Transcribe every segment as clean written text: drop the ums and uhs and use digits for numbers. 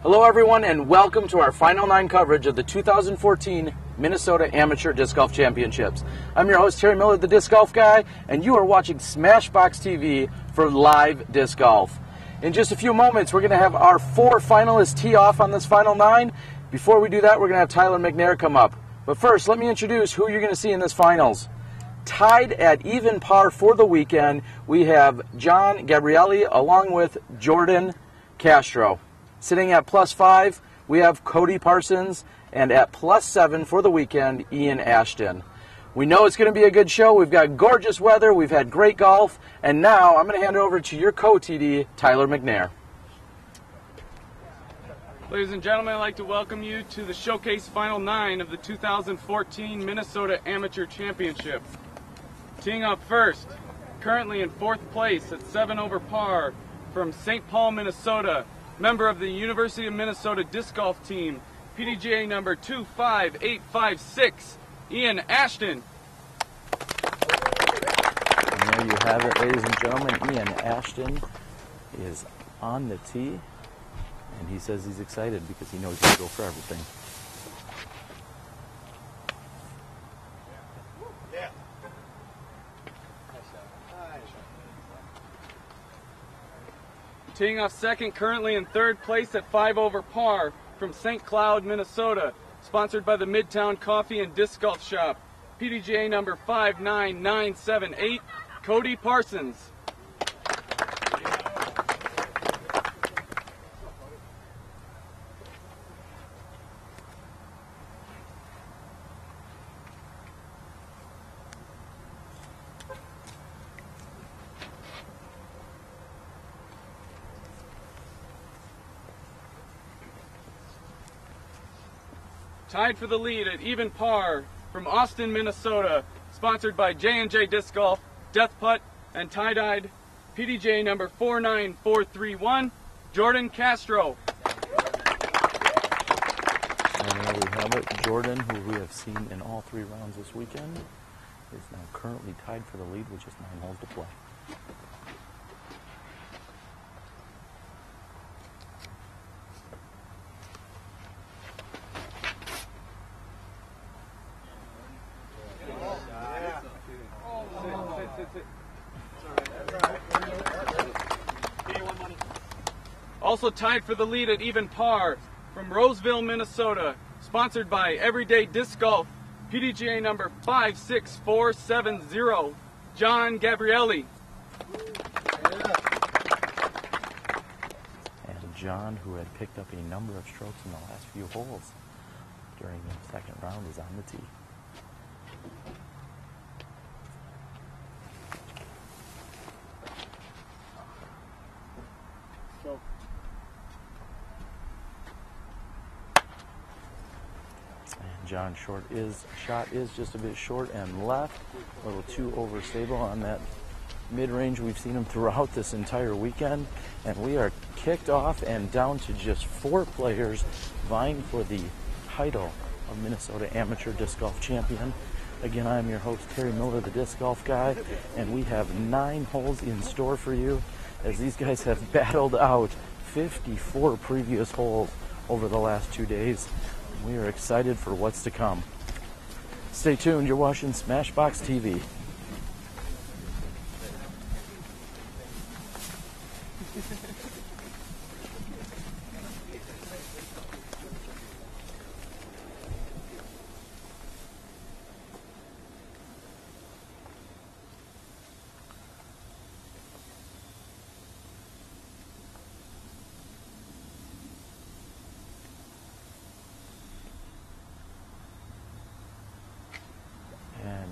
Hello everyone and welcome to our Final 9 coverage of the 2014 Minnesota Amateur Disc Golf Championships. I'm your host Terry Miller, the Disc Golf Guy, and you are watching SmashBoxxTV for live disc golf. In just a few moments we're going to have our 4 finalists tee off on this Final 9. Before we do that, we're going to have Tyler McNair come up. But first, let me introduce who you're going to see in this finals. Tied at even par for the weekend, we have John Gabrielli along with Jordan Castro. Sitting at +5, we have Cody Parsons, and at +7 for the weekend, Ian Ashton. We know it's going to be a good show. We've got gorgeous weather, we've had great golf, and now I'm going to hand it over to your co-TD, Tyler McNair. Ladies and gentlemen, I'd like to welcome you to the Showcase Final 9 of the 2014 Minnesota Amateur Championship. Teeing up first, currently in 4th place at 7 over par, from St. Paul, Minnesota, member of the University of Minnesota Disc Golf Team, PDGA number 25856, Ian Ashton. And there you have it, ladies and gentlemen. Ian Ashton is on the tee, and he says he's excited because he knows he'll go for everything. Teeing off second, currently in 3rd place at 5 over par, from St. Cloud, Minnesota, sponsored by the Midtown Coffee and Disc Golf Shop, PDGA number 59978, Cody Parsons. Tied for the lead at even par, from Austin, Minnesota, sponsored by J&J Disc Golf, Death Putt, and Tie-Dyed, PDGA number 49431, Jordan Castro. And there we have it. Jordan, who we have seen in all 3 rounds this weekend, is now currently tied for the lead with just 9 holes to play. Also tied for the lead at even par, from Roseville, Minnesota, sponsored by Everyday Disc Golf, PDGA number 56470, John Gabrielli. And John, who had picked up a number of strokes in the last few holes during the 2nd round, is on the tee. John's shot is just a bit short and left, a little too overstable on that mid-range. We've seen him throughout this entire weekend, and we are kicked off and down to just 4 players vying for the title of Minnesota Amateur Disc Golf Champion. Again, I'm your host, Terry Miller, the Disc Golf Guy, and we have 9 holes in store for you as these guys have battled out 54 previous holes over the last 2 days. We are excited for what's to come. Stay tuned, you're watching SmashBoxxTV.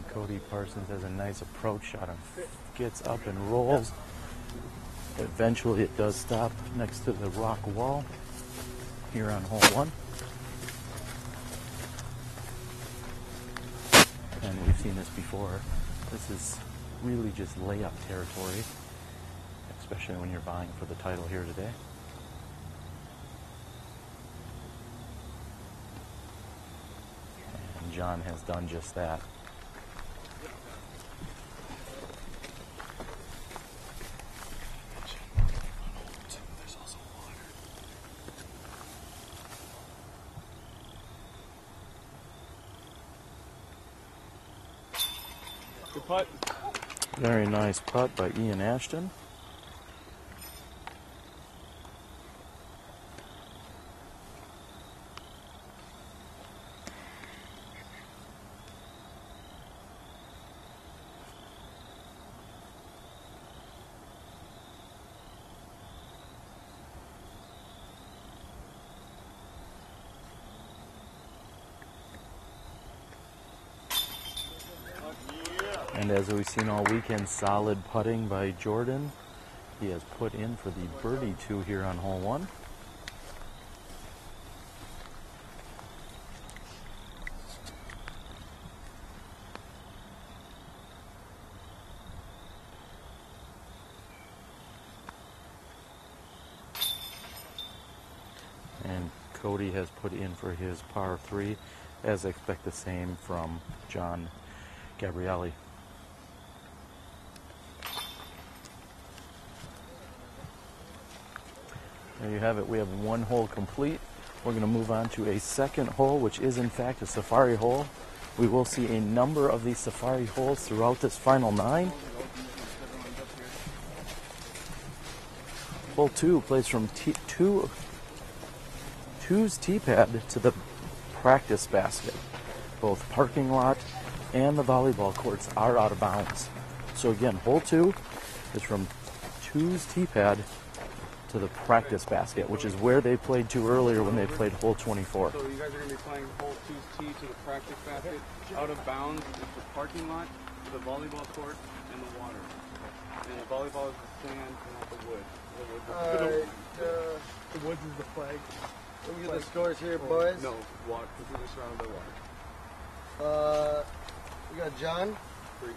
Cody Parsons has a nice approach shot and gets up and rolls. Eventually it does stop next to the rock wall here on hole 1. And we've seen this before. This is really just layup territory, especially when you're vying for the title here today. And John has done just that. putt. Very nice putt by Ian Ashton. And as we've seen all weekend, solid putting by Jordan. He has put in for the birdie 2 here on hole 1. And Cody has put in for his par 3, as I expect the same from John Gabrielli. There you have it. We have 1 hole complete. We're going to move on to a second hole, which is in fact a safari hole. We will see a number of these safari holes throughout this final 9. Hole 2 plays from two's tee pad to the practice basket. Both parking lot and the volleyball courts are out of bounds. So again, hole 2 is from two's tee pad to the practice basket, which is where they played to earlier when they played hole 24. So you guys are going to be playing hole 2's tee to the practice basket. Out of bounds is the parking lot, the volleyball court, and the water. And the volleyball is the sand, not the wood. The woods is the flag. Let me get the scores here, boys. No, water. Completely surrounded by water. We got John. 3.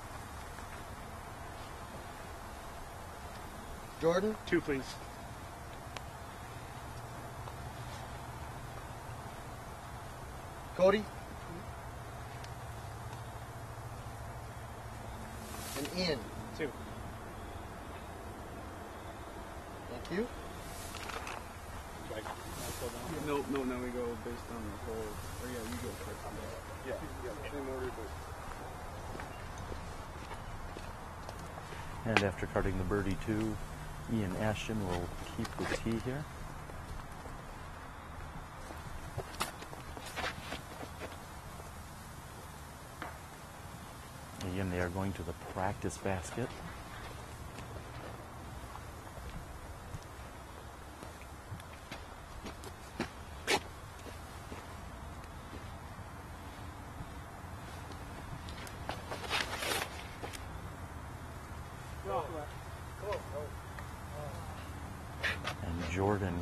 Jordan. 2, please. Cody. And Ian. 2. Thank you. No, now we go based on the whole. Or yeah, you go first. Yeah, same order, but. And after cutting the birdie 2, Ian Ashton will keep the tee here. Again, they are going to the practice basket. And Jordan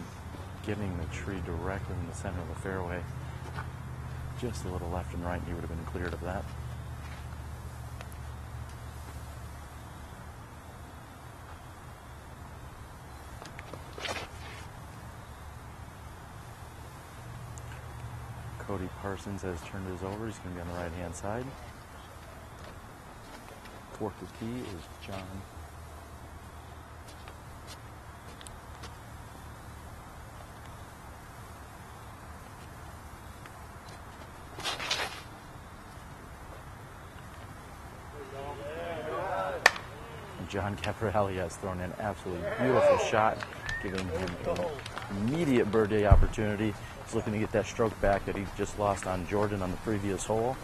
getting the tree directly in the center of the fairway. Just a little left and right, and he would have been cleared of that. Cody Parsons has turned his over. He's going to be on the right-hand side. Fourth the tee is John. John Gabrielli has thrown an absolutely beautiful shot, giving him an immediate birdie opportunity. He's looking to get that stroke back that he just lost on Jordan on the previous hole.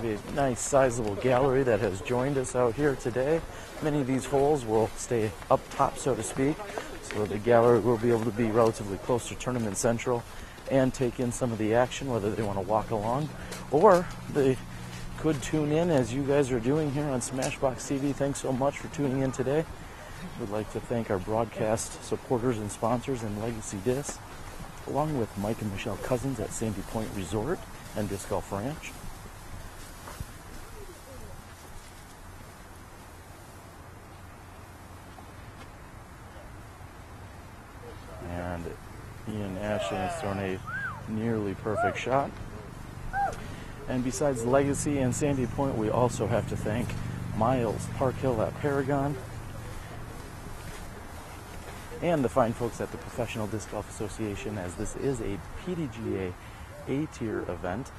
We have a nice sizable gallery that has joined us out here today. Many of these holes will stay up top, so to speak, so the gallery will be able to be relatively close to Tournament Central and take in some of the action, whether they want to walk along or they could tune in as you guys are doing here on SmashBoxxTV. Thanks so much for tuning in today. We'd like to thank our broadcast supporters and sponsors in Legacy Disc, along with Mike and Michelle Cousins at Sandy Point Resort and Disc Golf Ranch. And Ian Ashton has thrown a nearly perfect shot. And besides Legacy and Sandy Point, we also have to thank Miles Parkhill at Paragon and the fine folks at the Professional Disc Golf Association, as this is a PDGA A-tier event.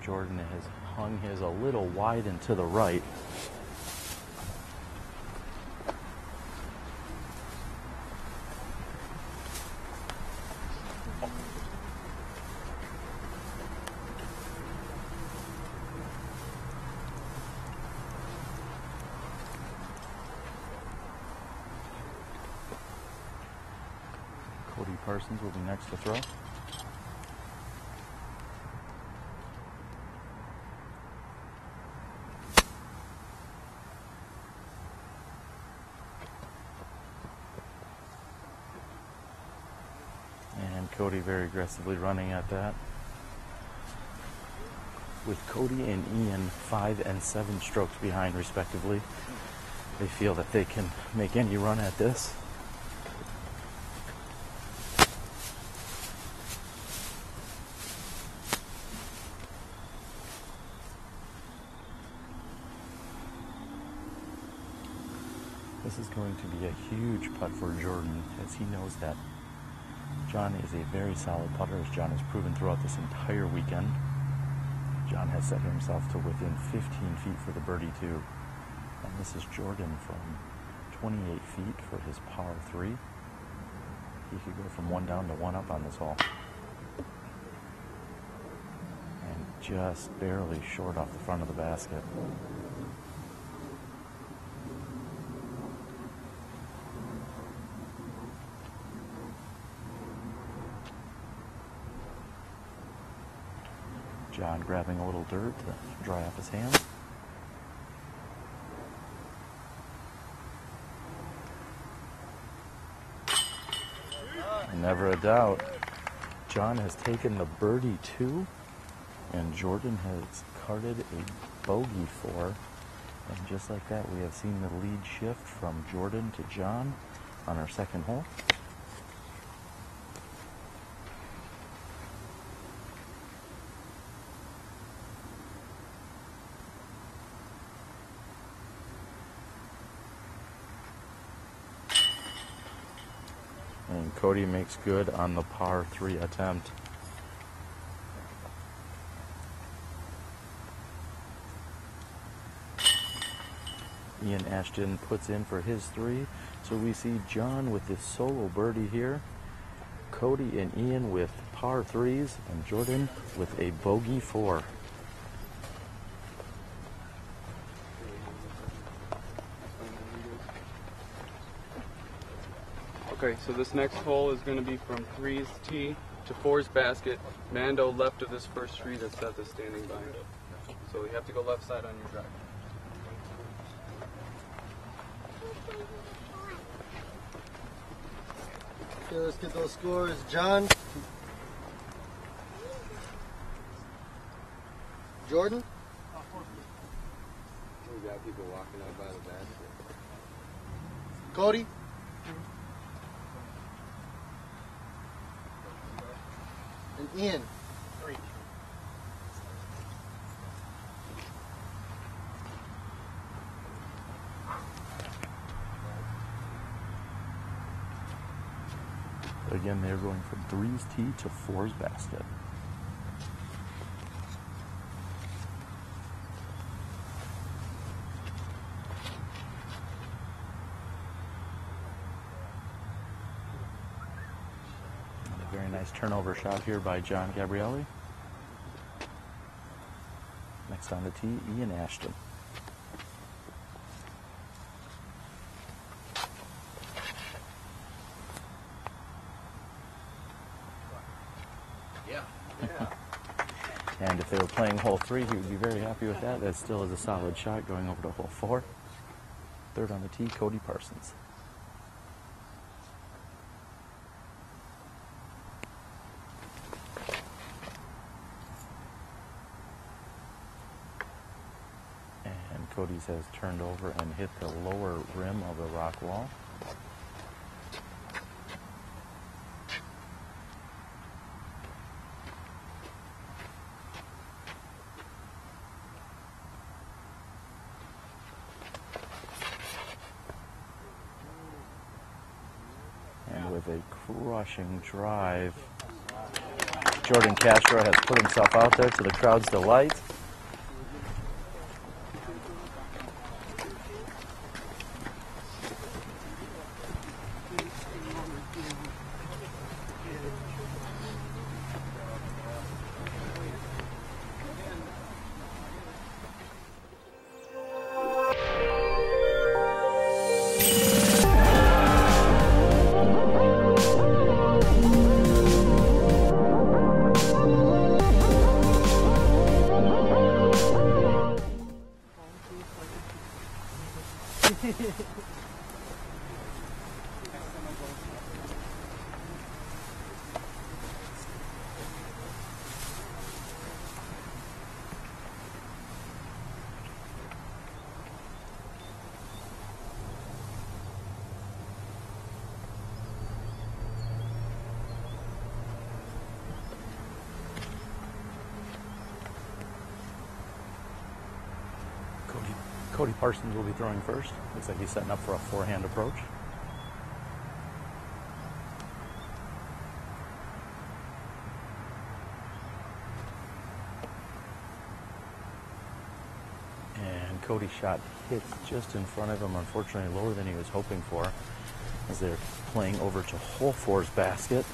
and Jordan has hung his a little wide and to the right. Cody Parsons will be next to throw. And Cody very aggressively running at that. With Cody and Ian 5 and 7 strokes behind respectively, they feel that they can make any run at this. This is going to be a huge putt for Jordan, as he knows that John is a very solid putter, as John has proven throughout this entire weekend. John has set himself to within 15 feet for the birdie too. And this is Jordan from 28 feet for his par 3. He could go from 1 down to 1 up on this hole. And just barely short off the front of the basket. John grabbing a little dirt to dry off his hands. Never a doubt. John has taken the birdie 2, and Jordan has carded a bogey 4. And just like that, we have seen the lead shift from Jordan to John on our second hole. And Cody makes good on the par 3 attempt. Ian Ashton puts in for his 3. So we see John with his solo birdie here. Cody and Ian with par 3s, and Jordan with a bogey 4. Okay, so this next hole is going to be from 3's tee to 4's basket. Mando left of this first tree that Seth is standing by. So you have to go left side on your drive. Okay, let's get those scores. John. Jordan. We got people walking out by the basket. Cody. And Ian. 3. Again, they're going from 3's tee to 4's basket. A very nice turnover shot here by John Gabrielli. Next on the tee, Ian Ashton. And if they were playing hole 3, he would be very happy with that. That still is a solid shot going over to hole 4. Third on the tee, Cody Parsons. And Cody's has turned over and hit the lower rim of the rock wall. And with a crushing drive, Jordan Castro has put himself out there to the crowd's delight. Cody Parsons will be throwing first. Looks like he's setting up for a forehand approach. And Cody's shot hits just in front of him, unfortunately lower than he was hoping for, as they're playing over to hole 4's basket.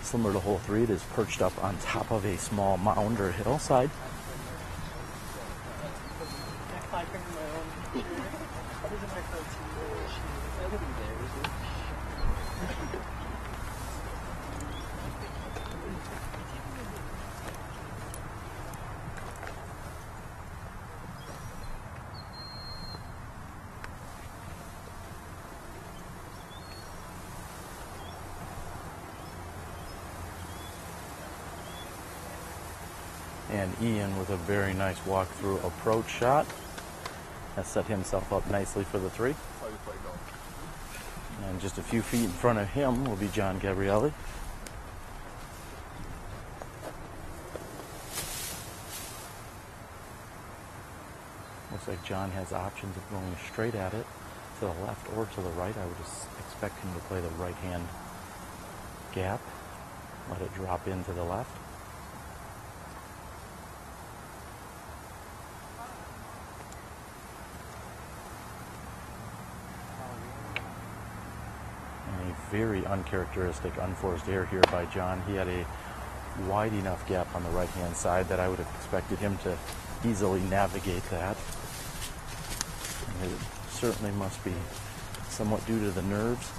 Similar to hole 3, it is perched up on top of a small mound or hillside. And Ian with a very nice walk-through approach shot has set himself up nicely for the 3. And just a few feet in front of him will be John Gabrielli. Looks like John has options of going straight at it to the left or to the right. I would just expect him to play the right-hand gap, let it drop into the left. Very uncharacteristic unforced error here by John. He had a wide enough gap on the right-hand side that I would have expected him to easily navigate that. And it certainly must be somewhat due to the nerves.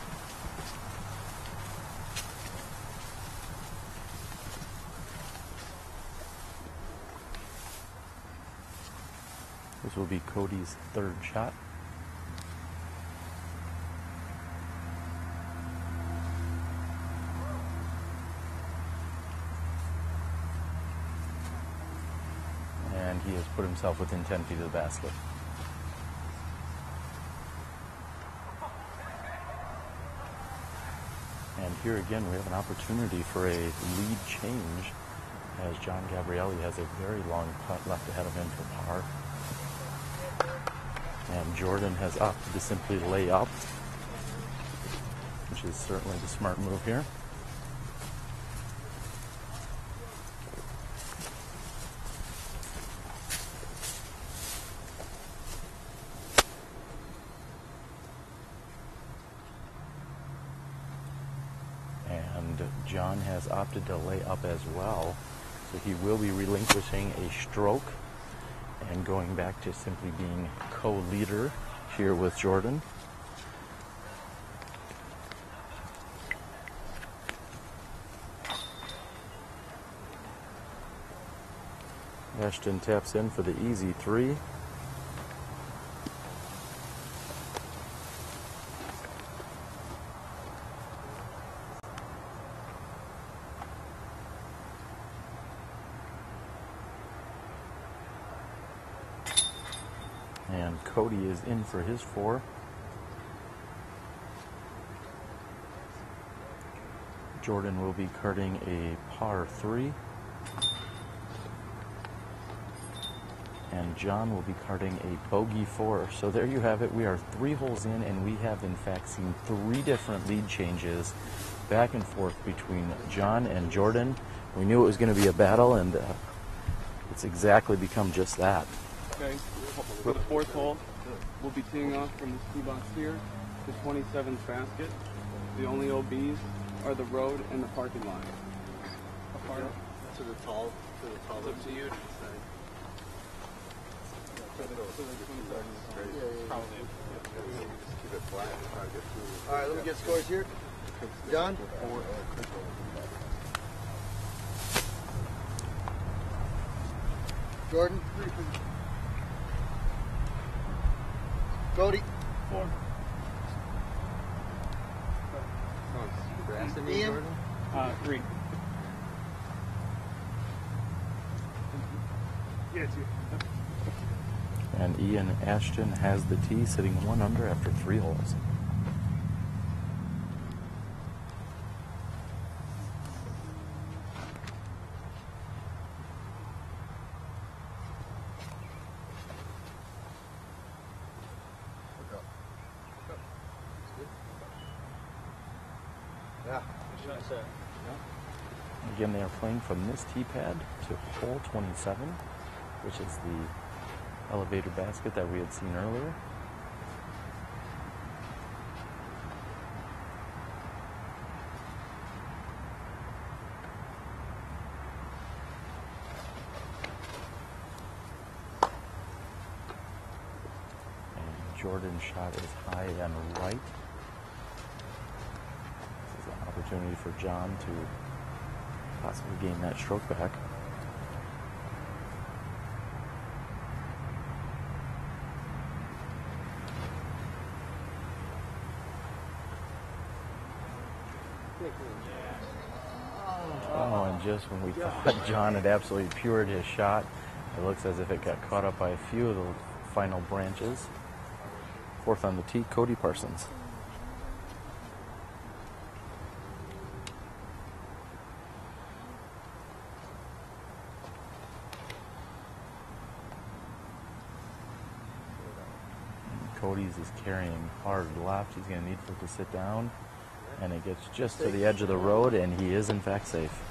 This will be Cody's 3rd shot. And he has put himself within 10 feet of the basket. And here again we have an opportunity for a lead change, as John Gabrielli has a very long putt left ahead of him for par. And Jordan has opted to simply lay up, which is certainly the smart move here. John has opted to lay up as well, so he will be relinquishing a stroke and going back to simply being co-leader here with Jordan. Ashton taps in for the easy 3. And Cody is in for his 4. Jordan will be carding a par 3. And John will be carding a bogey 4. So there you have it. We are 3 holes in, and we have in fact seen 3 different lead changes back and forth between John and Jordan. We knew it was going to be a battle, and it's exactly become just that. Okay, for the fourth hole, we'll be teeing off from this tee box here, the 27th basket. The only OBs are the road and the parking lot. Apart. To the tall. It's up to you to decide. Keep it flat and try to get through. All right, let me get scores here. John? Jordan? 3. Cody? 4. Grass in Ian? Jordan? 3. Yeah, 2. And Ian Ashton has the tee, sitting 1 under after 3 holes. Yeah. Again, they are playing from this tee pad to hole 27, which is the elevator basket that we had seen earlier. And Jordan's shot is high and right. This is an opportunity for John to possibly gain that stroke back. Oh, and just when we thought John had absolutely pured his shot, it looks as if it got caught up by a few of the final branches. Fourth on the tee, Cody Parsons. Cody's is carrying hard left. He's going to need for it to sit down. And it gets just to the edge of the road, and he is in fact safe.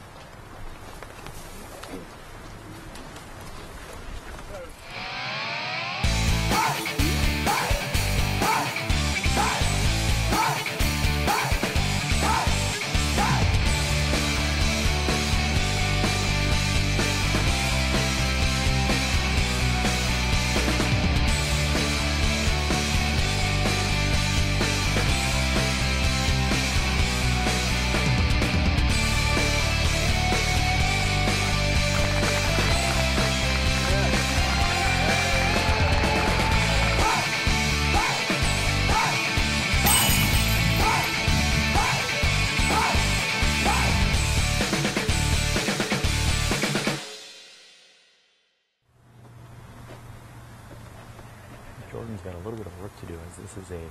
Jordan's got a little bit of work to do, as this is a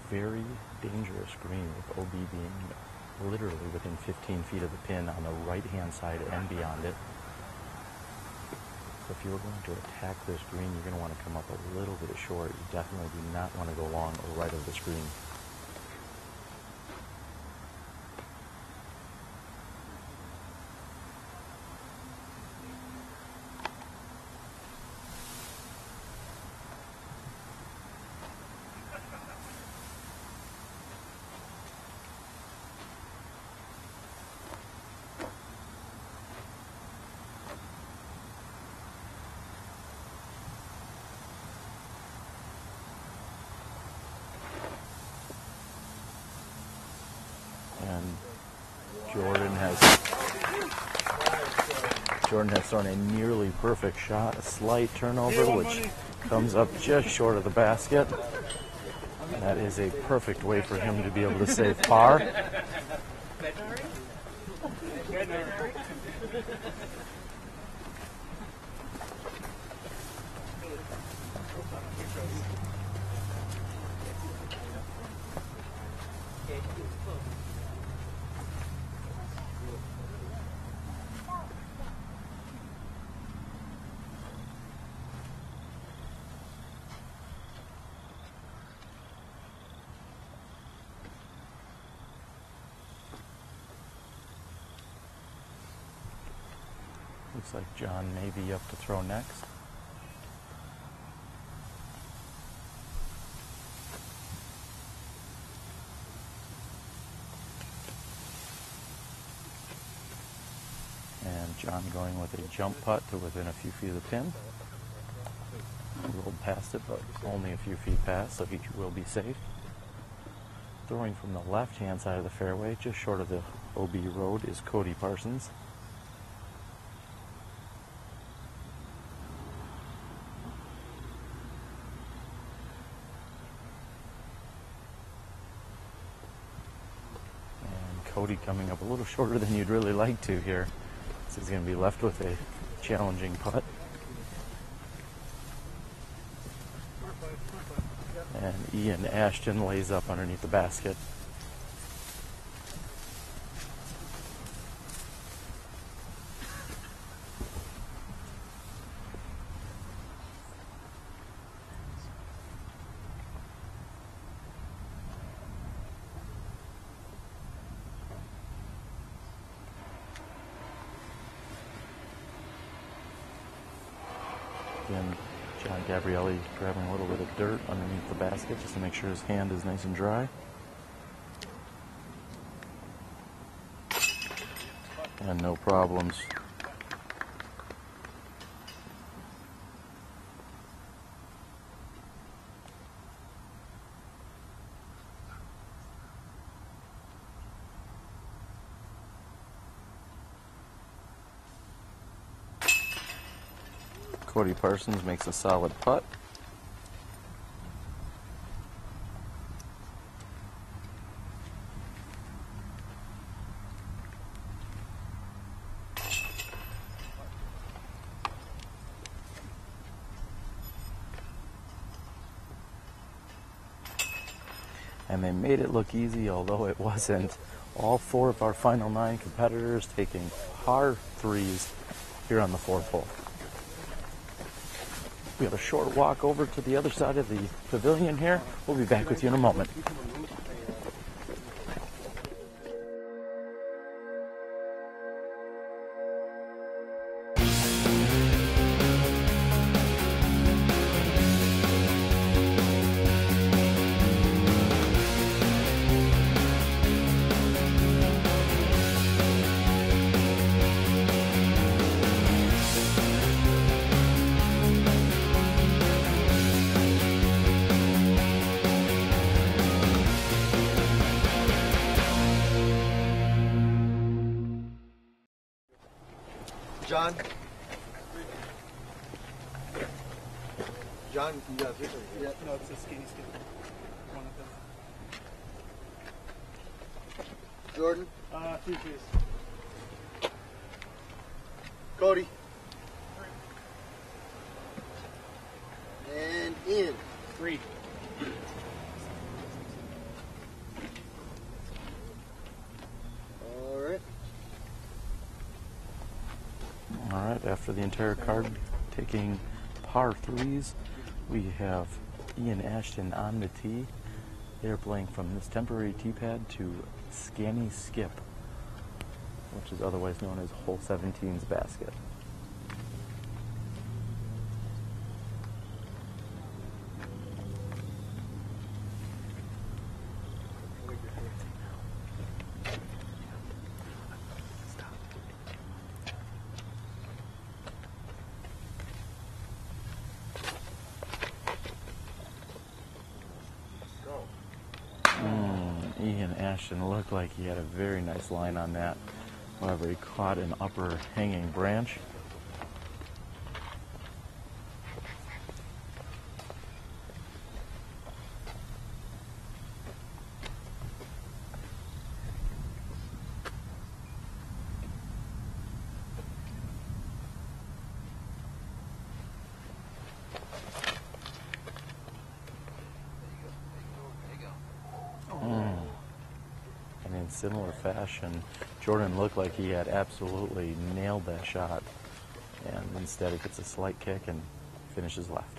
very dangerous green, with OB being literally within 15 feet of the pin on the right-hand side and beyond it. So if you're going to attack this green, you're going to want to come up a little bit short. You definitely do not want to go long or right of the screen. And Jordan has thrown a nearly perfect shot, a slight turnover, which comes up just short of the basket. And that is a perfect way for him to be able to save par. Looks like John may be up to throw next. And John going with a jump putt to within a few feet of the pin. Rolled past it, but only a few feet past, so he will be safe. Throwing from the left-hand side of the fairway, just short of the OB road, is Cody Parsons. And Cody coming up a little shorter than you'd really like to here. So he's going to be left with a challenging putt. And Ashton lays up underneath the basket. Again, John Gabrielli grabbing a little bit of dirt underneath the basket just to make sure his hand is nice and dry. And no problems. Cody Parsons makes a solid putt. And they made it look easy, although it wasn't. All four of our final 9 competitors taking par 3s here on the 4th hole. We have a short walk over to the other side of the pavilion here. We'll be back with you in a moment. John? John, you got this one? Yeah. No, it's a skinny skin. One of them. Jordan? 3 please. Cody? And in. 3. All right, after the entire card taking par 3s, we have Ian Ashton on the tee. They're playing from this temporary tee pad to Scanny Skip, which is otherwise known as Hole 17's basket. Ian Ashton looked like he had a very nice line on that. However, he caught an upper hanging branch. And in similar fashion, Jordan looked like he had absolutely nailed that shot. And instead, he gets a slight kick and finishes left.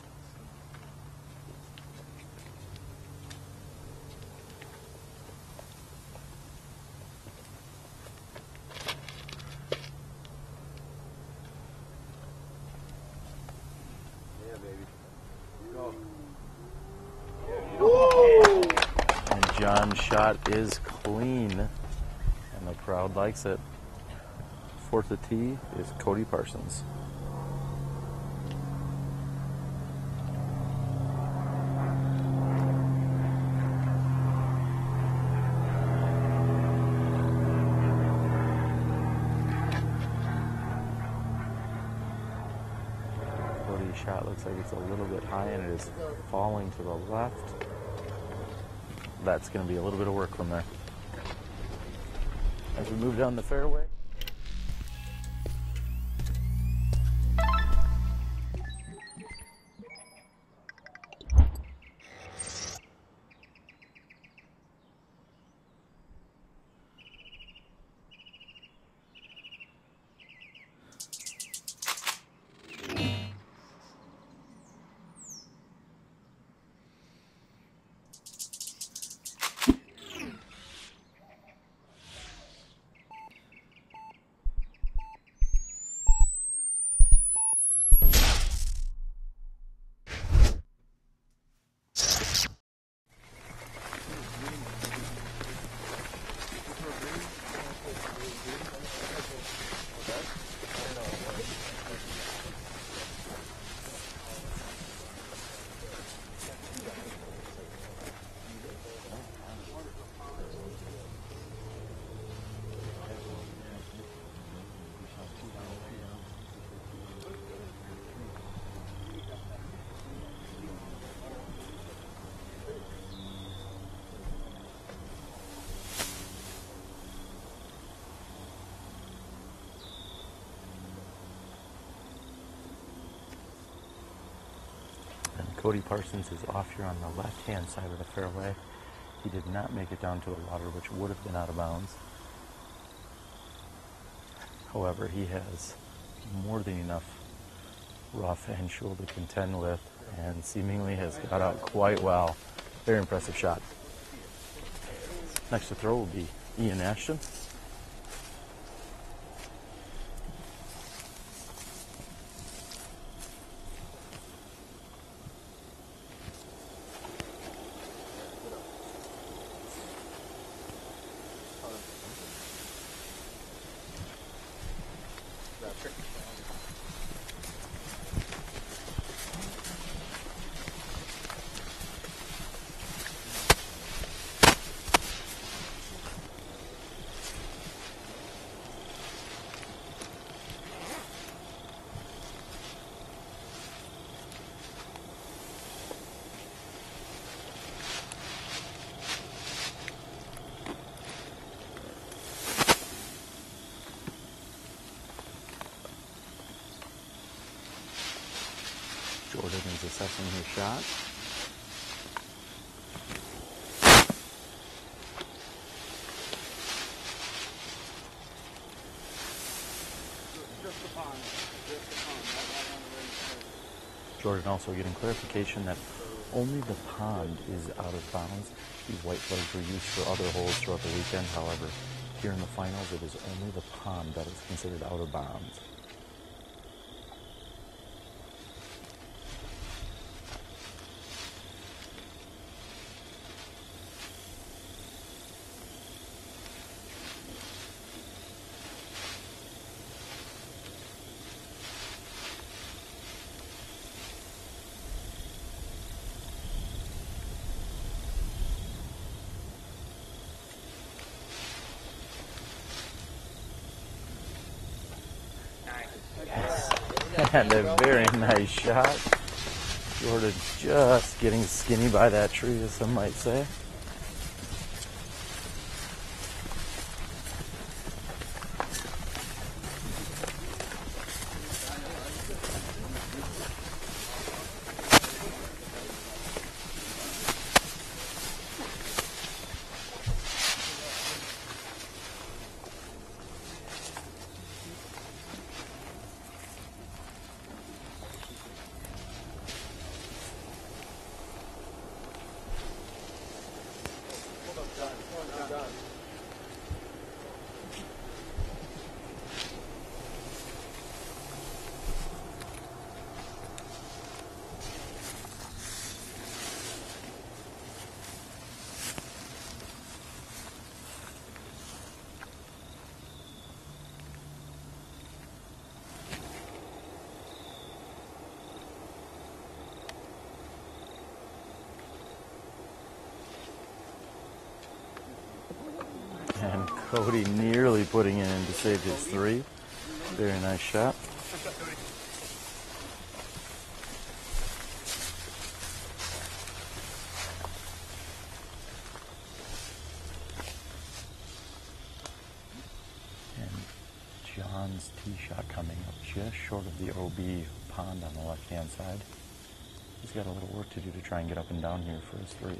John's shot is clean, and the crowd likes it. Fourth at tee is Cody Parsons. Cody's shot looks like it's a little bit high, and it is falling to the left. That's going to be a little bit of work from there. As we move down the fairway. Cody Parsons is off here on the left-hand side of the fairway. He did not make it down to the water, which would have been out of bounds. However, he has more than enough rough and shoal to contend with, and seemingly has got out quite well. Very impressive shot. Next to throw will be Ian Ashton. Jordan is assessing his shot. Jordan also getting clarification that only the pond is out of bounds. These white flags were used for other holes throughout the weekend. However, here in the finals, it is only the pond that is considered out of bounds. And a very nice shot. Jordan just getting skinny by that tree, as some might say. Cody nearly putting it in to save his 3. Very nice shot. And John's tee shot coming up just short of the OB pond on the left-hand side. He's got a little work to do to try and get up and down here for his 3.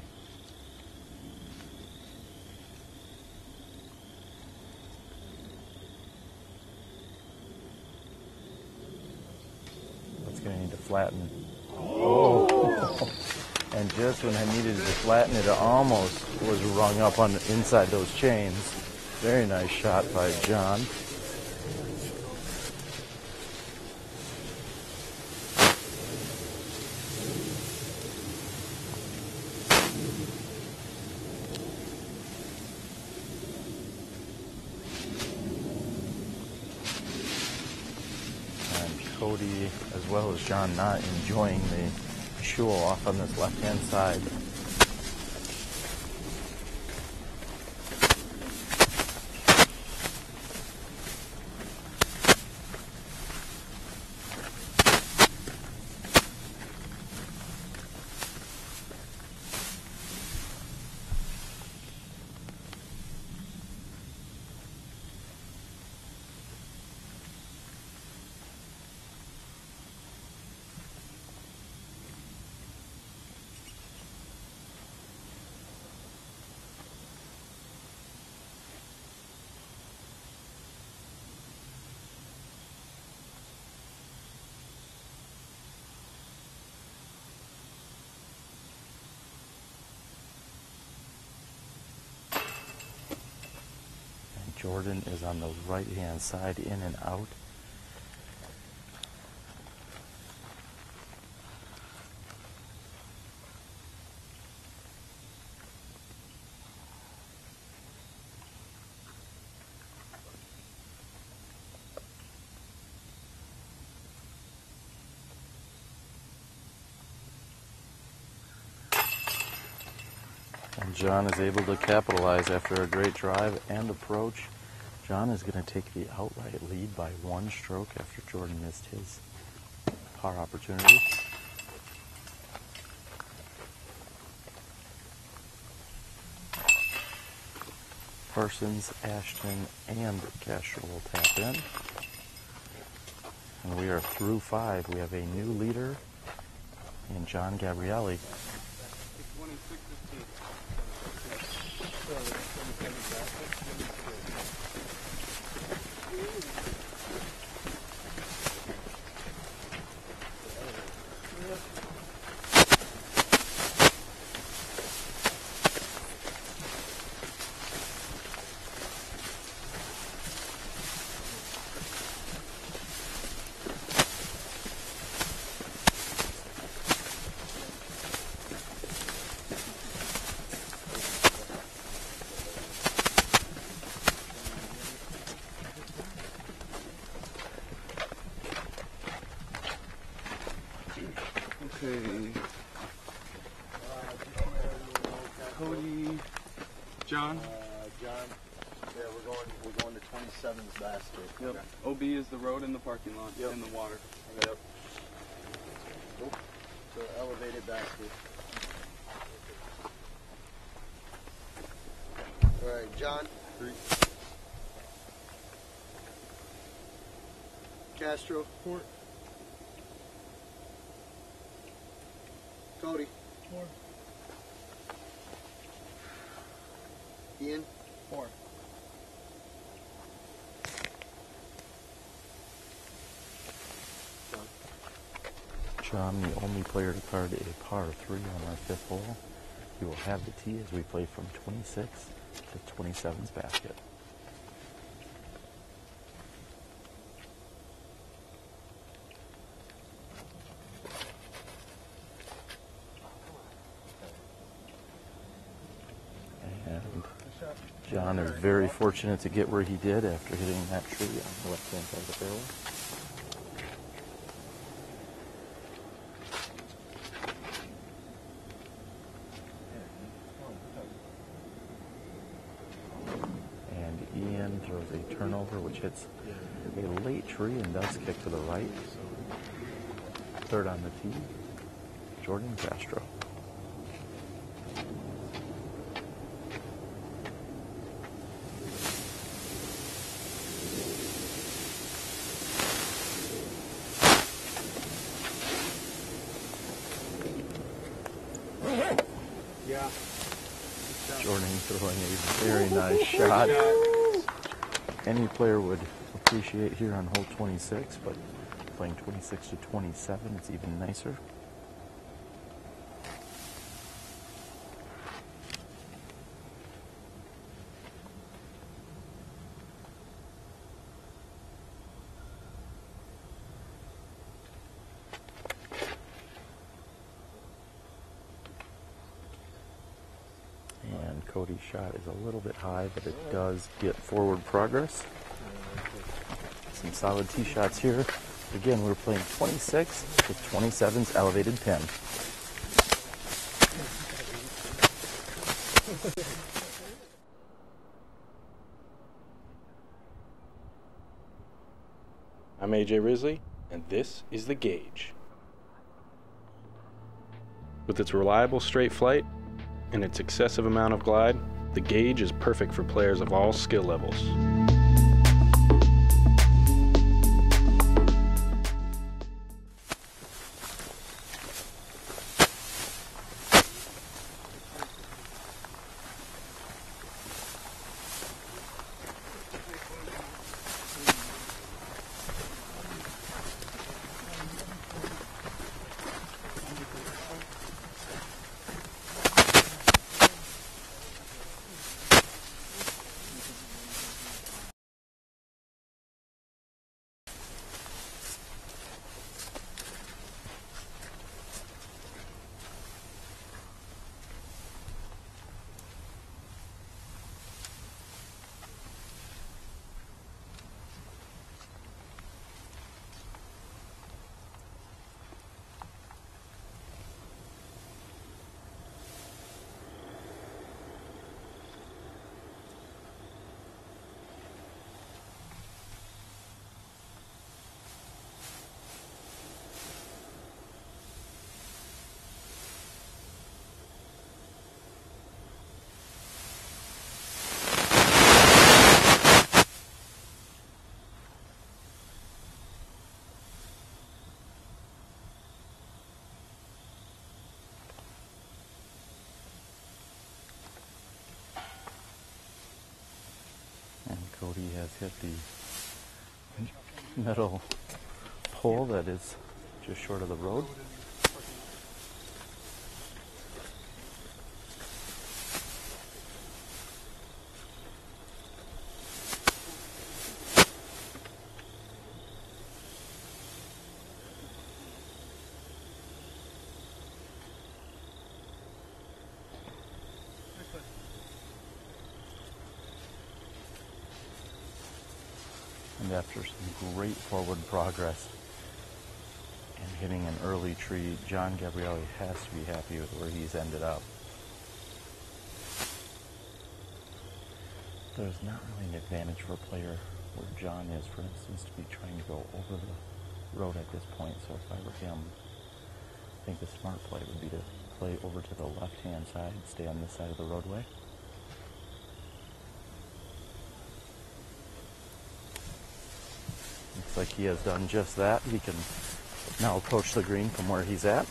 It's going to need to flatten. Oh! And just when I needed to flatten it, almost was rung up on inside those chains. Very nice shot by John. Cody, as well as John, not enjoying the shul off on this left-hand side. Jordan is on the right-hand side, in and out. And John is able to capitalize after a great drive and approach. John is going to take the outright lead by 1 stroke after Jordan missed his par opportunity. Parsons, Ashton, and Castro will tap in. And we are through 5. We have a new leader in John Gabrielli. Okay. Cody, John. John. Yeah, we're going to 27's basket. Yep. Okay. OB is the road and the parking lot and the water. Yep. So elevated basket. All right, John. 3. Castro. 4. Cody. 4. Ian. 4. John, the only player to card a par 3 on our 5th hole. He will have the tee as we play from 26 to 27's basket. And John is very fortunate to get where he did after hitting that tree on the left-hand side of the fairway. throws a turnover, which hits a late tree and does kick to the right. Third on the tee, Jordan Castro. Yeah. Jordan throwing a very nice shot. Any player would appreciate here on hole 26, but playing 26 to 27, it's even nicer. And Cody's shot is a little bit high, but it does get forward progress. Some solid tee shots here. Again, we're playing 26 with 27's elevated pin. I'm AJ Risley, and this is The Gauge. With its reliable straight flight and its excessive amount of glide, the Gauge is perfect for players of all skill levels. Cody has hit the middle pole that is just short of the road. And after some great forward progress and hitting an early tree, John Gabrielli has to be happy with where he's ended up. There's not really an advantage for a player where John is, for instance, to be trying to go over the road at this point. So if I were him, I think the smart play would be to play over to the left-hand side, stay on this side of the roadway. Looks like he has done just that. He can now approach the green from where he's at.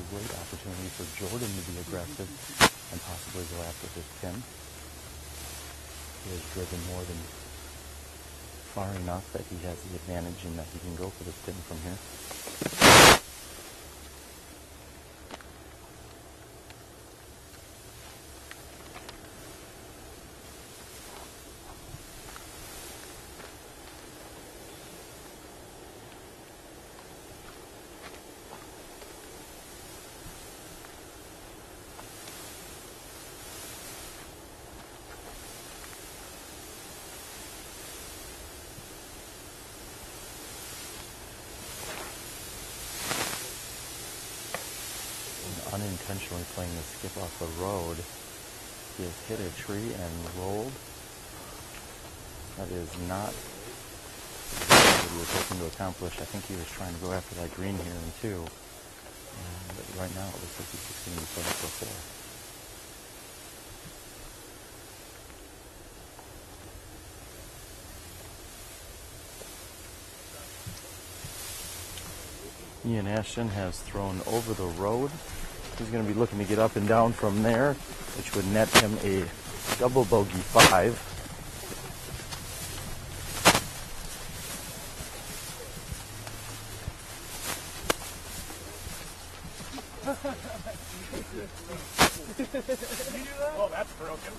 Great opportunity for Jordan to be aggressive and possibly go after his pin. He has driven more than far enough that he has the advantage in that he can go for the pin from here. intentionally playing the skip off the road. He has hit a tree and rolled. That is not what he was hoping to accomplish. I think he was trying to go after that green here in 2. But right now it looks like he's just going to be playing for 4. Ian Ashton has thrown over the road. He's going to be looking to get up and down from there, which would net him a double bogey 5. Oh, that's broken.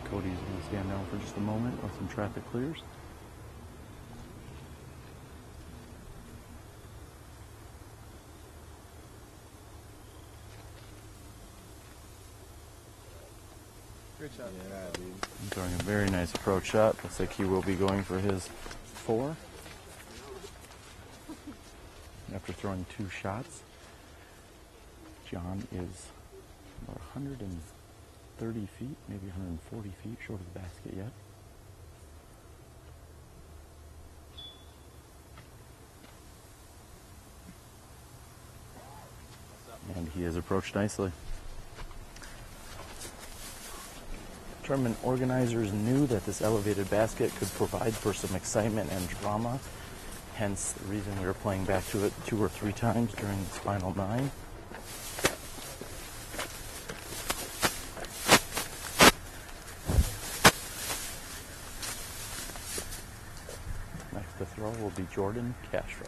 Cody's going to stand down for just a moment while some traffic clears. Good shot. Yeah, dude. Throwing a very nice approach shot. Looks like he will be going for his 4. After throwing 2 shots, John is about 130 feet, maybe 140 feet short of the basket yet. And he has approached nicely. Tournament organizers knew that this elevated basket could provide for some excitement and drama, hence the reason we were playing back to it 2 or 3 times during this final 9. Next to throw will be Jordan Castro.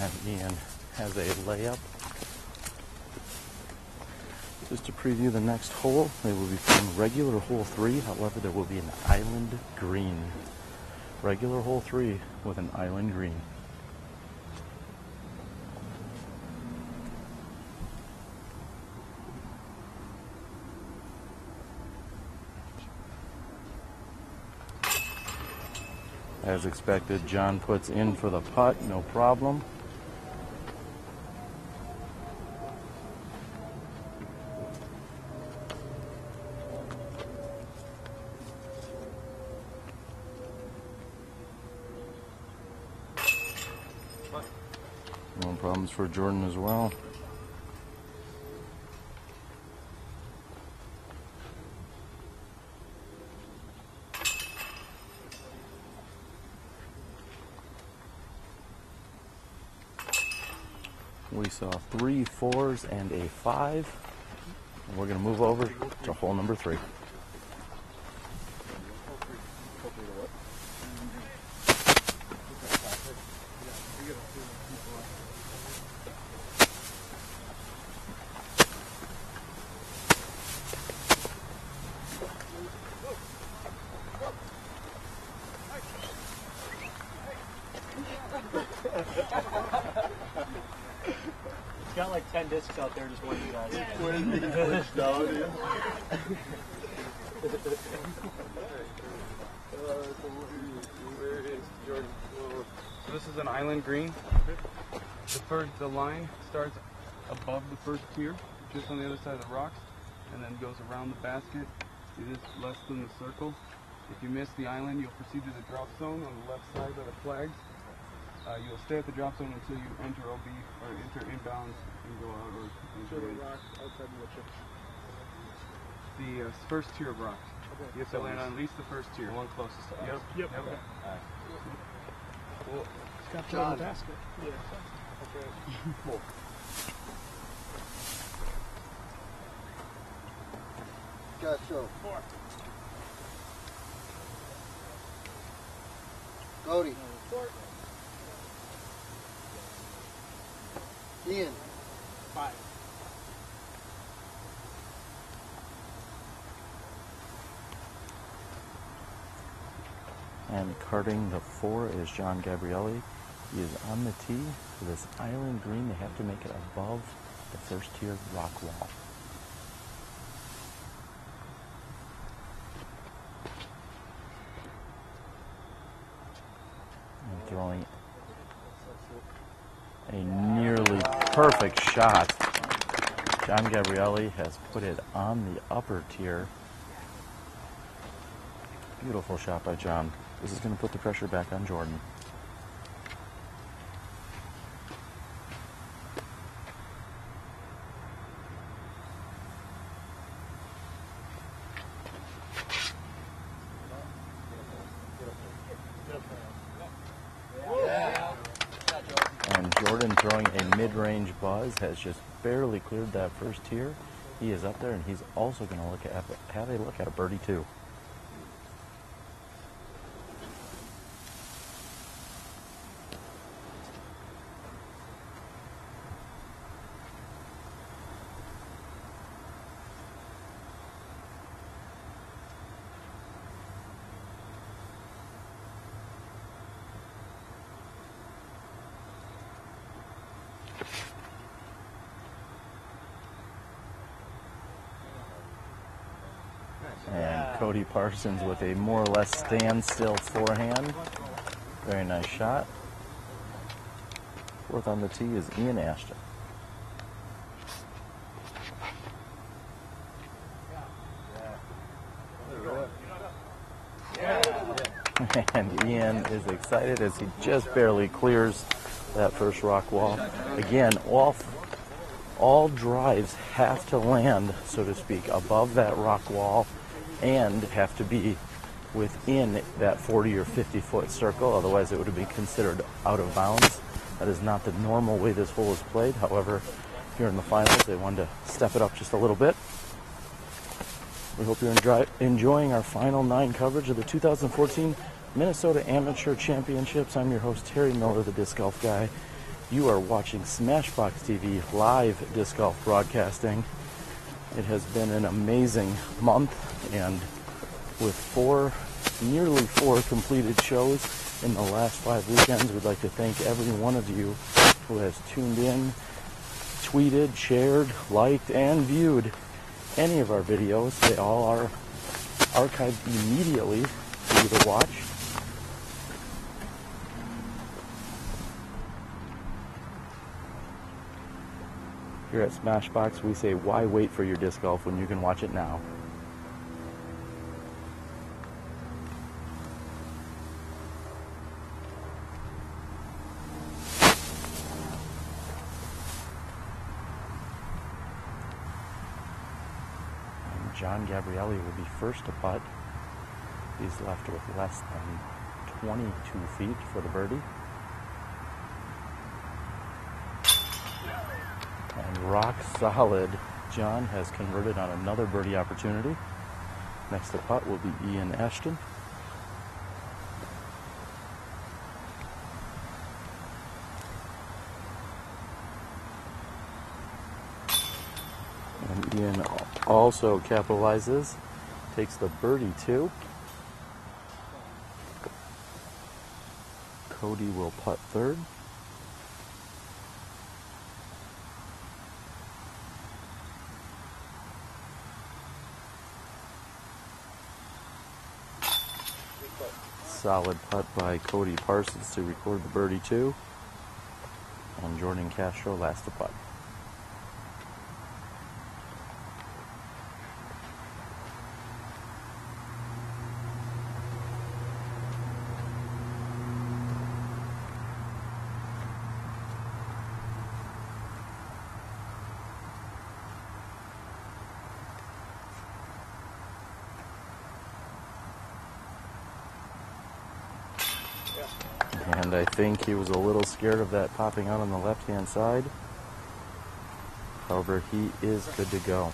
And Ian has a layup. Just to preview the next hole, they will be playing regular hole 3, however there will be an island green. Regular hole 3 with an island green. As expected, John puts in for the putt, no problem. No problems for Jordan as well. We saw 3 4s and a 5. And we're going to move over to hole number 3. Got like 10 discs out there just waiting you guys. When he glitched out, yeah. Where is Jordan? So this is an island green. The line starts above the first tier, just on the other side of the rocks, and then goes around the basket. It is less than the circle. If you miss the island, you'll proceed to the drop zone on the left side by the flags. You'll stay at the drop zone until you enter OB or enter inbounds and go out or enter in. The first tier of rocks. Okay. You have to land on at least the first tier. The one closest to us. Yep. Yep. Okay. Alright. Cool. It's got John the basket. Yeah. Okay. Cool. Castro. 4. Cody. 4. Ian. 5. And carting the 4 is John Gabrielli. He is on the tee for this island green. They have to make it above the first tier rock wall. And throwing a nearly perfect shot. John Gabrielli has put it on the upper tier. Beautiful shot by John. This is going to put the pressure back on Jordan. And Jordan, throwing a mid-range buzz, has just barely cleared that first tier. He is up there, and he's also going to have a look at a birdie too. And Cody Parsons with a more or less standstill forehand. Very nice shot. Fourth on the tee is Ian Ashton. And Ian is excited as he just barely clears that first rock wall. Again, all drives have to land, so to speak, above that rock wall and have to be within that 40 or 50 foot circle, otherwise it would be considered out of bounds. That is not the normal way this hole is played. However, here in the finals they wanted to step it up just a little bit. We hope you're enjoying our final 9 coverage of the 2014 Minnesota Amateur Championships. I'm your host, Terry Miller, the Disc Golf Guy. You are watching SmashBoxxTV live disc golf broadcasting. It has been an amazing month, and with nearly four completed shows in the last 5 weekends, we'd like to thank every one of you who has tuned in, tweeted, shared, liked, and viewed any of our videos. They all are archived immediately for you to watch. Here at SmashBoxx, we say, why wait for your disc golf when you can watch it now? And John Gabrielli will be first to putt. He's left with less than 22 feet for the birdie. And rock solid, John has converted on another birdie opportunity. Next to putt will be Ian Ashton. And Ian also capitalizes, takes the birdie too. Cody will putt third. Solid putt by Cody Parsons to record the birdie too. And Jordan Castro last to putt. And I think he was a little scared of that popping out on the left-hand side. However, he is good to go.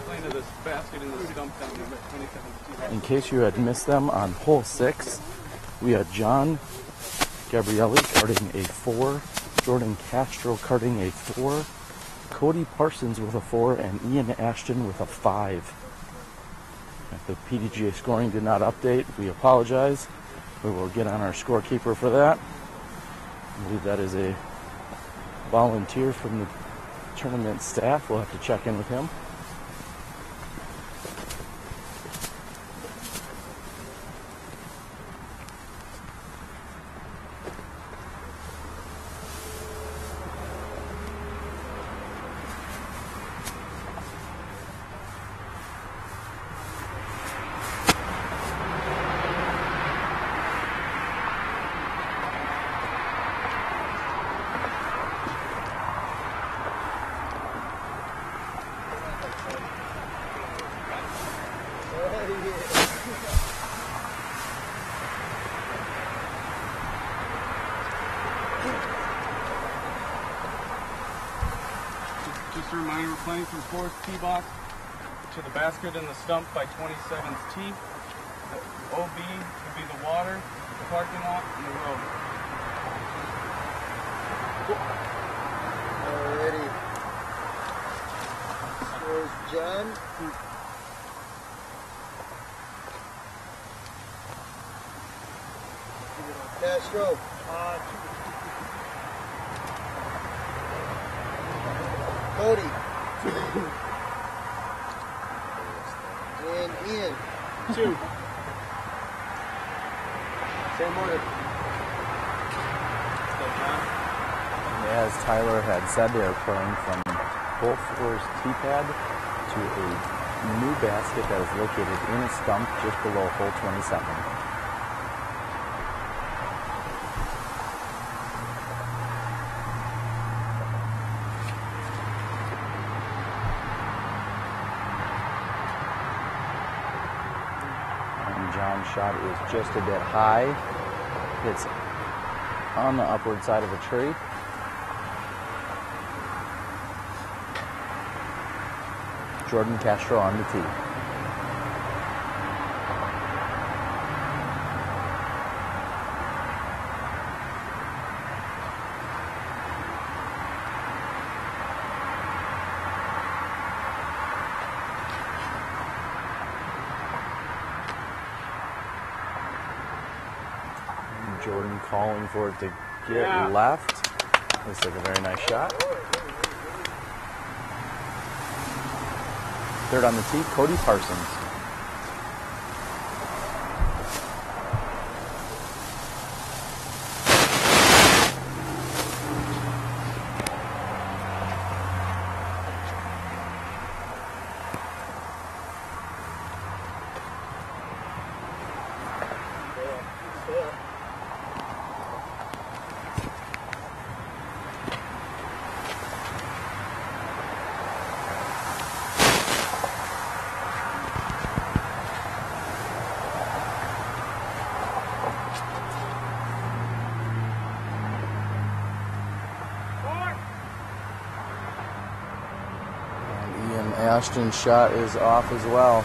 playing to this basket in the stump down there at 27th. In case you had missed them, on hole 6, we had John Gabrielli carding a 4, Jordan Castro carding a 4, Cody Parsons with a 4, and Ian Ashton with a 5. If the PDGA scoring did not update, we apologize. We will get on our scorekeeper for that. I believe that is a volunteer from the tournament staff. We'll have to check in with him. Just a reminder, we're playing from 4th tee box to the basket in the stump by 27th tee. The OB would be the water, the parking lot, and the road. Alrighty. There's John. Castro. Cody. And Ian. 2. Same order. As Tyler had said, they are playing from hole 4's tee pad to a new basket that is located in a stump just below hole 27. And John's shot is just a bit high. It's on the upward side of a tree. Jordan Castro on the tee. And Jordan calling for it to get left. Looks like a very nice shot. Third on the tee, Cody Parsons. Ashton's shot is off as well.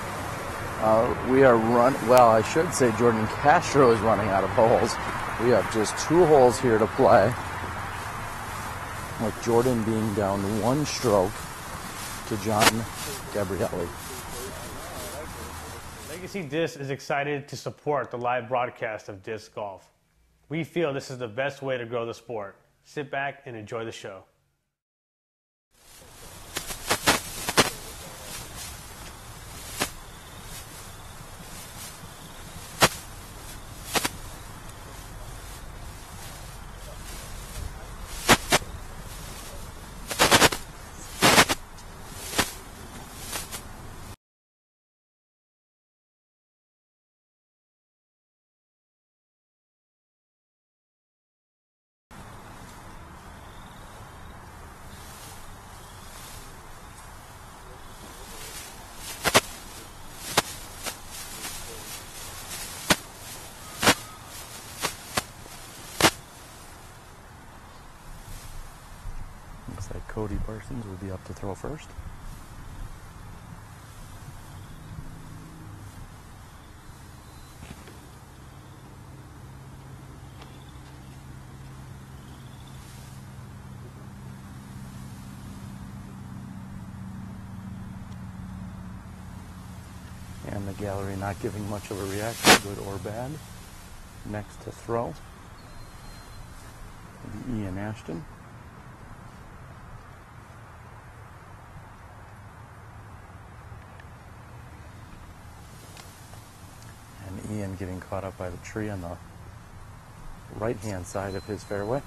I should say Jordan Castro is running out of holes. We have just 2 holes here to play, with Jordan being down 1 stroke to John Gabrielli. Legacy Disc is excited to support the live broadcast of disc golf. We feel this is the best way to grow the sport. Sit back and enjoy the show. Looks like Cody Parsons will be up to throw first. Gallery not giving much of a reaction, good or bad. Next to throw will be Ian Ashton. And Ian getting caught up by the tree on the right-hand side of his fairway.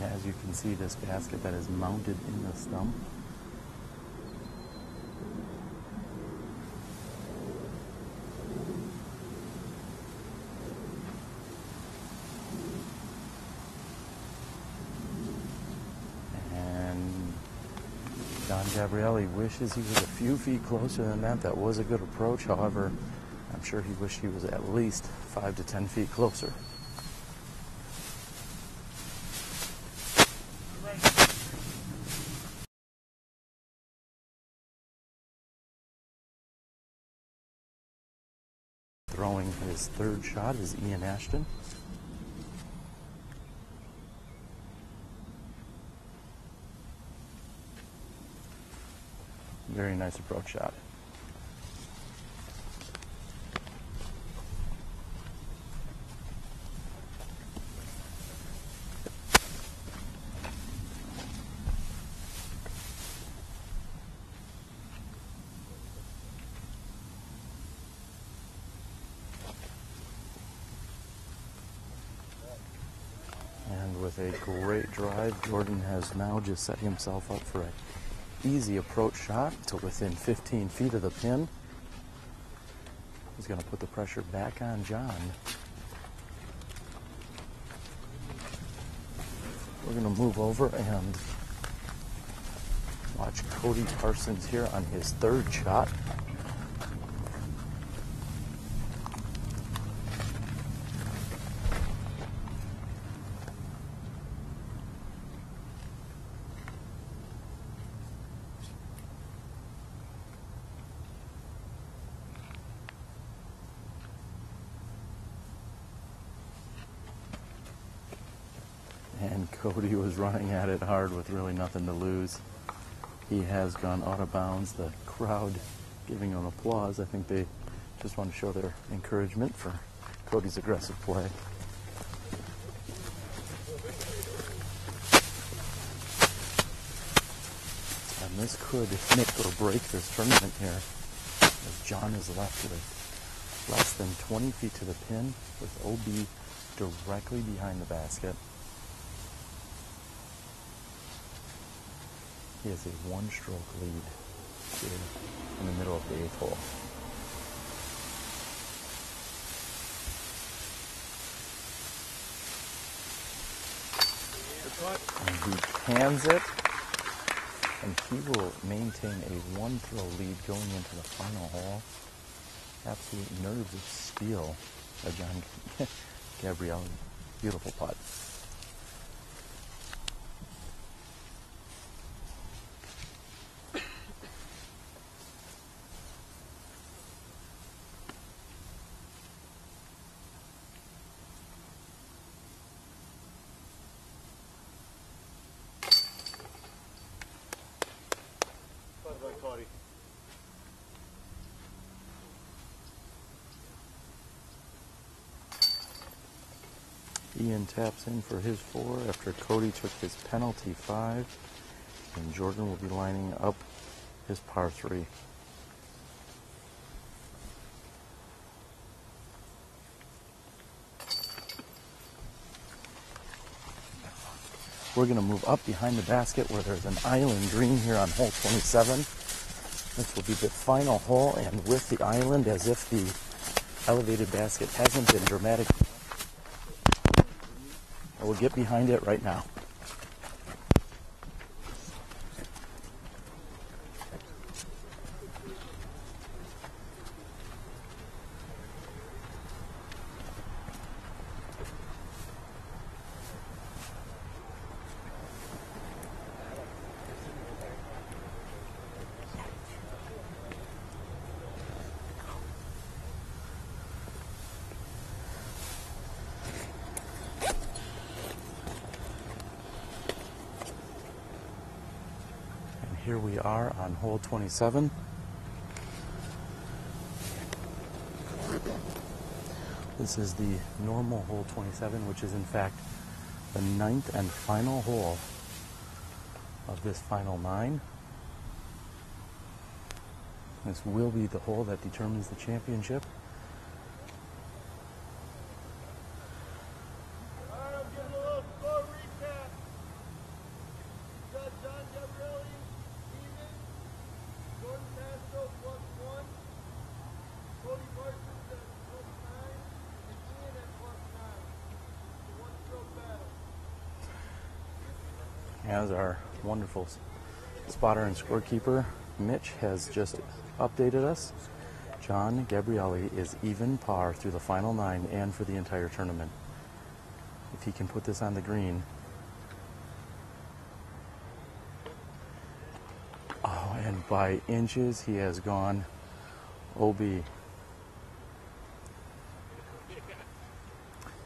As you can see, this basket that is mounted in the stump. And John Gabrielli wishes he was a few feet closer than that. That was a good approach. However, I'm sure he wished he was at least 5 to 10 feet closer. Throwing his third shot is Ian Ashton. Very nice approach shot. With a great drive, Jordan has now just set himself up for an easy approach shot to within 15 feet of the pin. He's going to put the pressure back on John. We're going to move over and watch Cody Parsons here on his third shot. And Cody was running at it hard with really nothing to lose. He has gone out of bounds. The crowd giving him applause. I think they just want to show their encouragement for Cody's aggressive play. And this could make or break this tournament here, as John is left with less than 20 feet to the pin with OB directly behind the basket. He has a one-stroke lead here in the middle of the 8th hole. And he pans it, and he will maintain a one-throw lead going into the final hole. Absolute nerves of steel by John Gabrielli. Beautiful putt. Ian taps in for his 4 after Cody took his penalty 5, and Jordan will be lining up his par 3. We're going to move up behind the basket where there's an island green here on hole 27. This will be the final hole, and with the island, as if the elevated basket hasn't been dramatic, I will get behind it right now. here we are on hole 27. This is the normal hole 27, which is in fact the 9th and final hole of this final 9. This will be the hole that determines the championship. I'm giving a little score recap. We got John Gabrielli, even. Jordan Castro, +1. Cody Parsons at +9. And Ian at +9. The one-stroke battle. As our wonderful spotter and scorekeeper, Mitch, has just updated us, John Gabrielli is even par through the final 9 and for the entire tournament. If he can put this on the green. Oh, and by inches he has gone OB.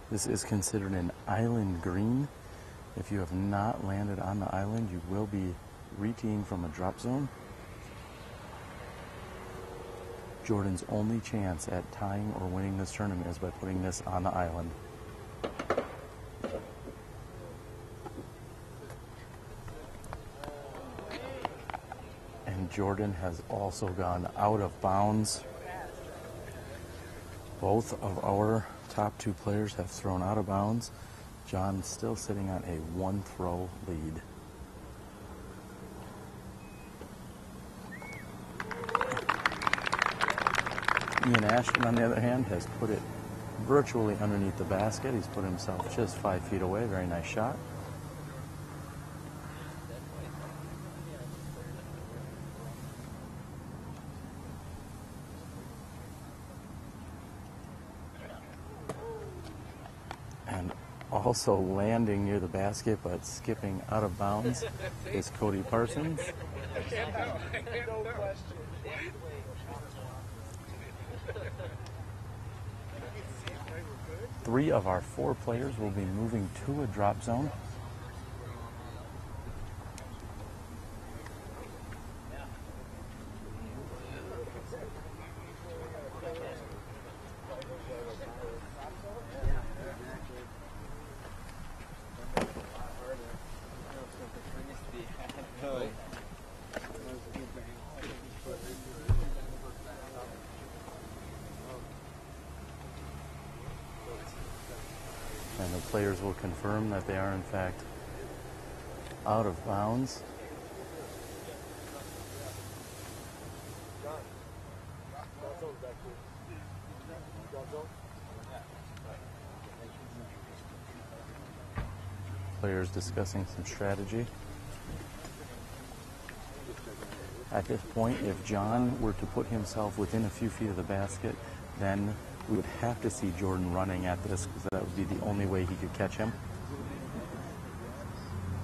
This is considered an island green. If you have not landed on the island, you will be re-teeing from a drop zone. Jordan's only chance at tying or winning this tournament is by putting this on the island. And Jordan has also gone out of bounds. Both of our top 2 players have thrown out of bounds. John's still sitting on a 1-throw lead. Ian Ashton, on the other hand, has put it virtually underneath the basket. He's put himself just 5 feet away. Very nice shot. And also landing near the basket but skipping out of bounds is Cody Parsons. No question. 3 of our 4 players will be moving to a drop zone. And the players will confirm that they are in fact out of bounds. Players discussing some strategy. At this point, if John were to put himself within a few feet of the basket, then we would have to see Jordan running at this, because that would be the only way he could catch him.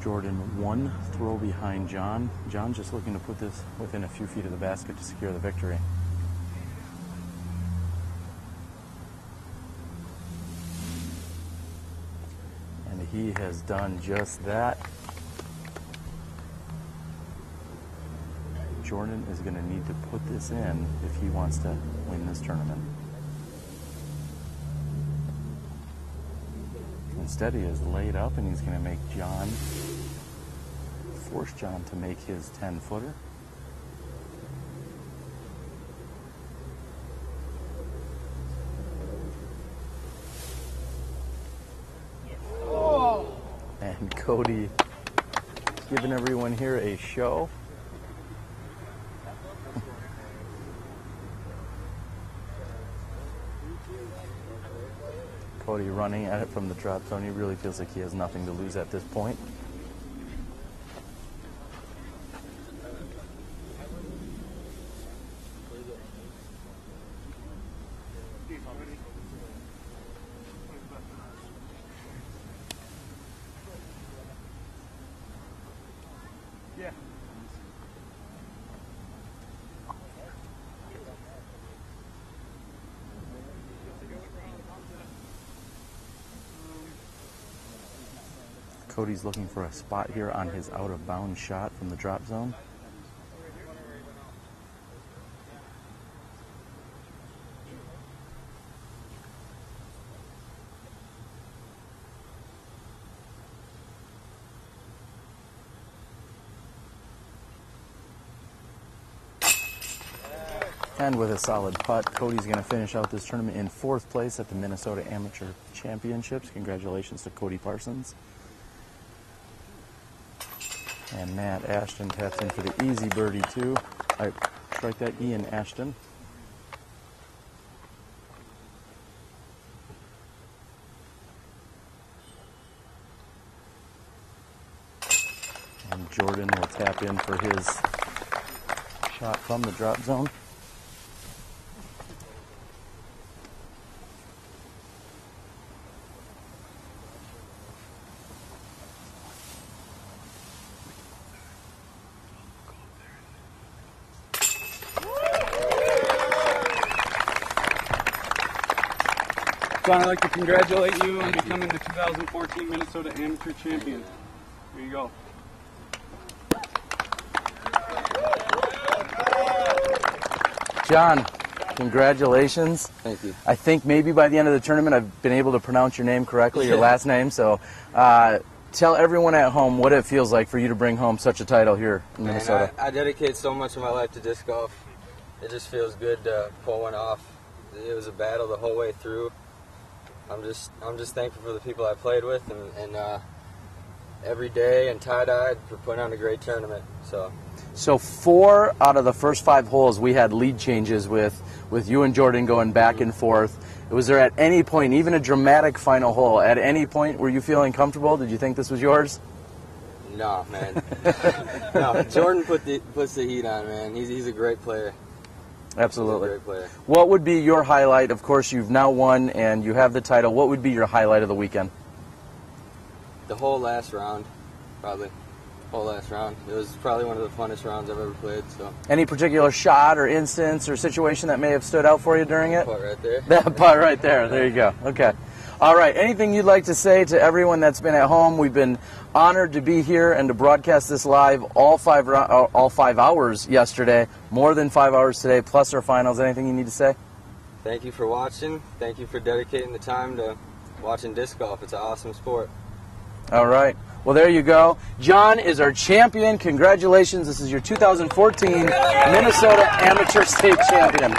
Jordan 1 throw behind John. John just looking to put this within a few feet of the basket to secure the victory. And he has done just that. Jordan is going to need to put this in if he wants to win this tournament. Instead, he is laid up, and he's going to make John, force John to make his 10-footer. Oh! And Cody giving everyone here a show. Cody running at it from the drop zone. He really feels like he has nothing to lose at this point. Yeah. Cody's looking for a spot here on his out-of-bounds shot from the drop zone. And with a solid putt, Cody's going to finish out this tournament in 4th place at the Minnesota Amateur Championships. Congratulations to Cody Parsons. And Matt Ashton taps in for the easy birdie, too. All right, strike that Ian Ashton. And Jordan will tap in for his shot from the drop zone. John, I'd like to congratulate you on becoming the 2014 Minnesota Amateur Champion. Here you go. John, congratulations. Thank you. I think maybe by the end of the tournament I've been able to pronounce your name correctly, your last name. So tell everyone at home what it feels like for you to bring home such a title here in Minnesota. I dedicate so much of my life to disc golf. It just feels good to pull one off. It was a battle the whole way through. I'm just thankful for the people I played with and every day and tie-dyed for putting on a great tournament. So 4 out of the first 5 holes we had lead changes with you and Jordan going back and forth. Was there at any point, even a dramatic final hole, at any point were you feeling comfortable? Did you think this was yours? No, man. No, Jordan puts the heat on, man. He's a great player. Absolutely. He's a great player. What would be your highlight? Of course, you've now won and you have the title. What would be your highlight of the weekend? The whole last round, probably. Whole last round. It was probably one of the funnest rounds I've ever played. So. Any particular shot or instance or situation that may have stood out for you during it? That putt right there. That putt right there. There you go. Okay. All right. Anything you'd like to say to everyone that's been at home? We've been honored to be here and to broadcast this live all 5 hours yesterday, more than 5 hours today, plus our finals. Anything you need to say? Thank you for watching. Thank you for dedicating the time to watching disc golf. It's an awesome sport. All right. Well, there you go. John is our champion. Congratulations. This is your 2014 Minnesota Amateur State Champion.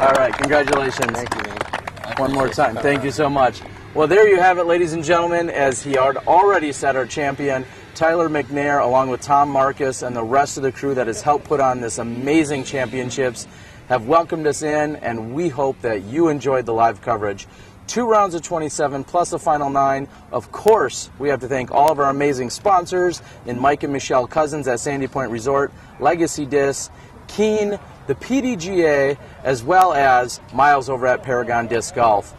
All right. Congratulations. Thank you, man. One more time. Thank you so much. Well, there you have it, ladies and gentlemen, as he had already said, our champion, Tyler McNair, along with Tom Marcus and the rest of the crew that has helped put on this amazing championships, have welcomed us in, and we hope that you enjoyed the live coverage. 2 rounds of 27 plus a final 9. Of course, we have to thank all of our amazing sponsors in Mike and Michelle Cousins at Sandy Point Resort, Legacy Disc, Keen, the PDGA, as well as Miles over at Paragon Disc Golf.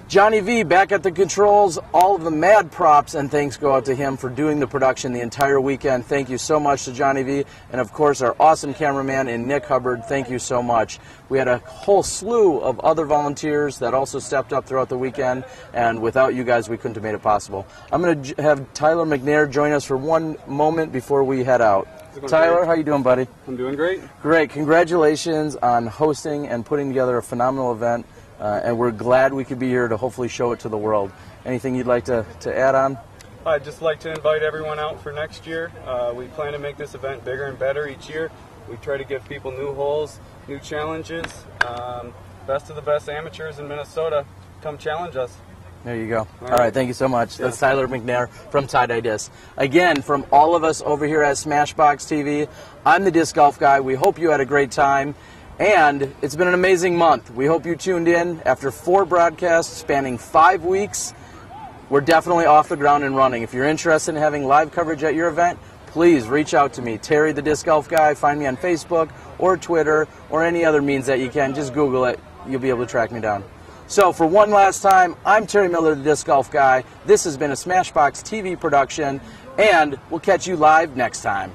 Johnny V back at the controls, all of the mad props, and thanks go out to him for doing the production the entire weekend. Thank you so much to Johnny V. And of course our awesome cameraman in Nick Hubbard, thank you so much. We had a whole slew of other volunteers that also stepped up throughout the weekend, and without you guys we couldn't have made it possible. I'm going to have Tyler McNair join us for one moment before we head out. Tyler, how you doing, buddy? I'm doing great. Great. Congratulations on hosting and putting together a phenomenal event. And we're glad we could be here to hopefully show it to the world. Anything you'd like to add on? I'd just like to invite everyone out for next year. We plan to make this event bigger and better each year. We try to give people new holes, new challenges. Best of the best amateurs in Minnesota, come challenge us. There you go. All right, thank you so much. That's Tyler McNair from Tie-Dye Disc. Again, from all of us over here at SmashBoxxTV, I'm the Disc Golf Guy. We hope you had a great time. And it's been an amazing month. We hope you tuned in. After 4 broadcasts spanning 5 weeks, we're definitely off the ground and running. If you're interested in having live coverage at your event, please reach out to me, Terry the Disc Golf Guy. Find me on Facebook or Twitter or any other means that you can. Just Google it. You'll be able to track me down. So for one last time, I'm Terry Miller, the Disc Golf Guy. This has been a SmashBoxxTV production, and we'll catch you live next time.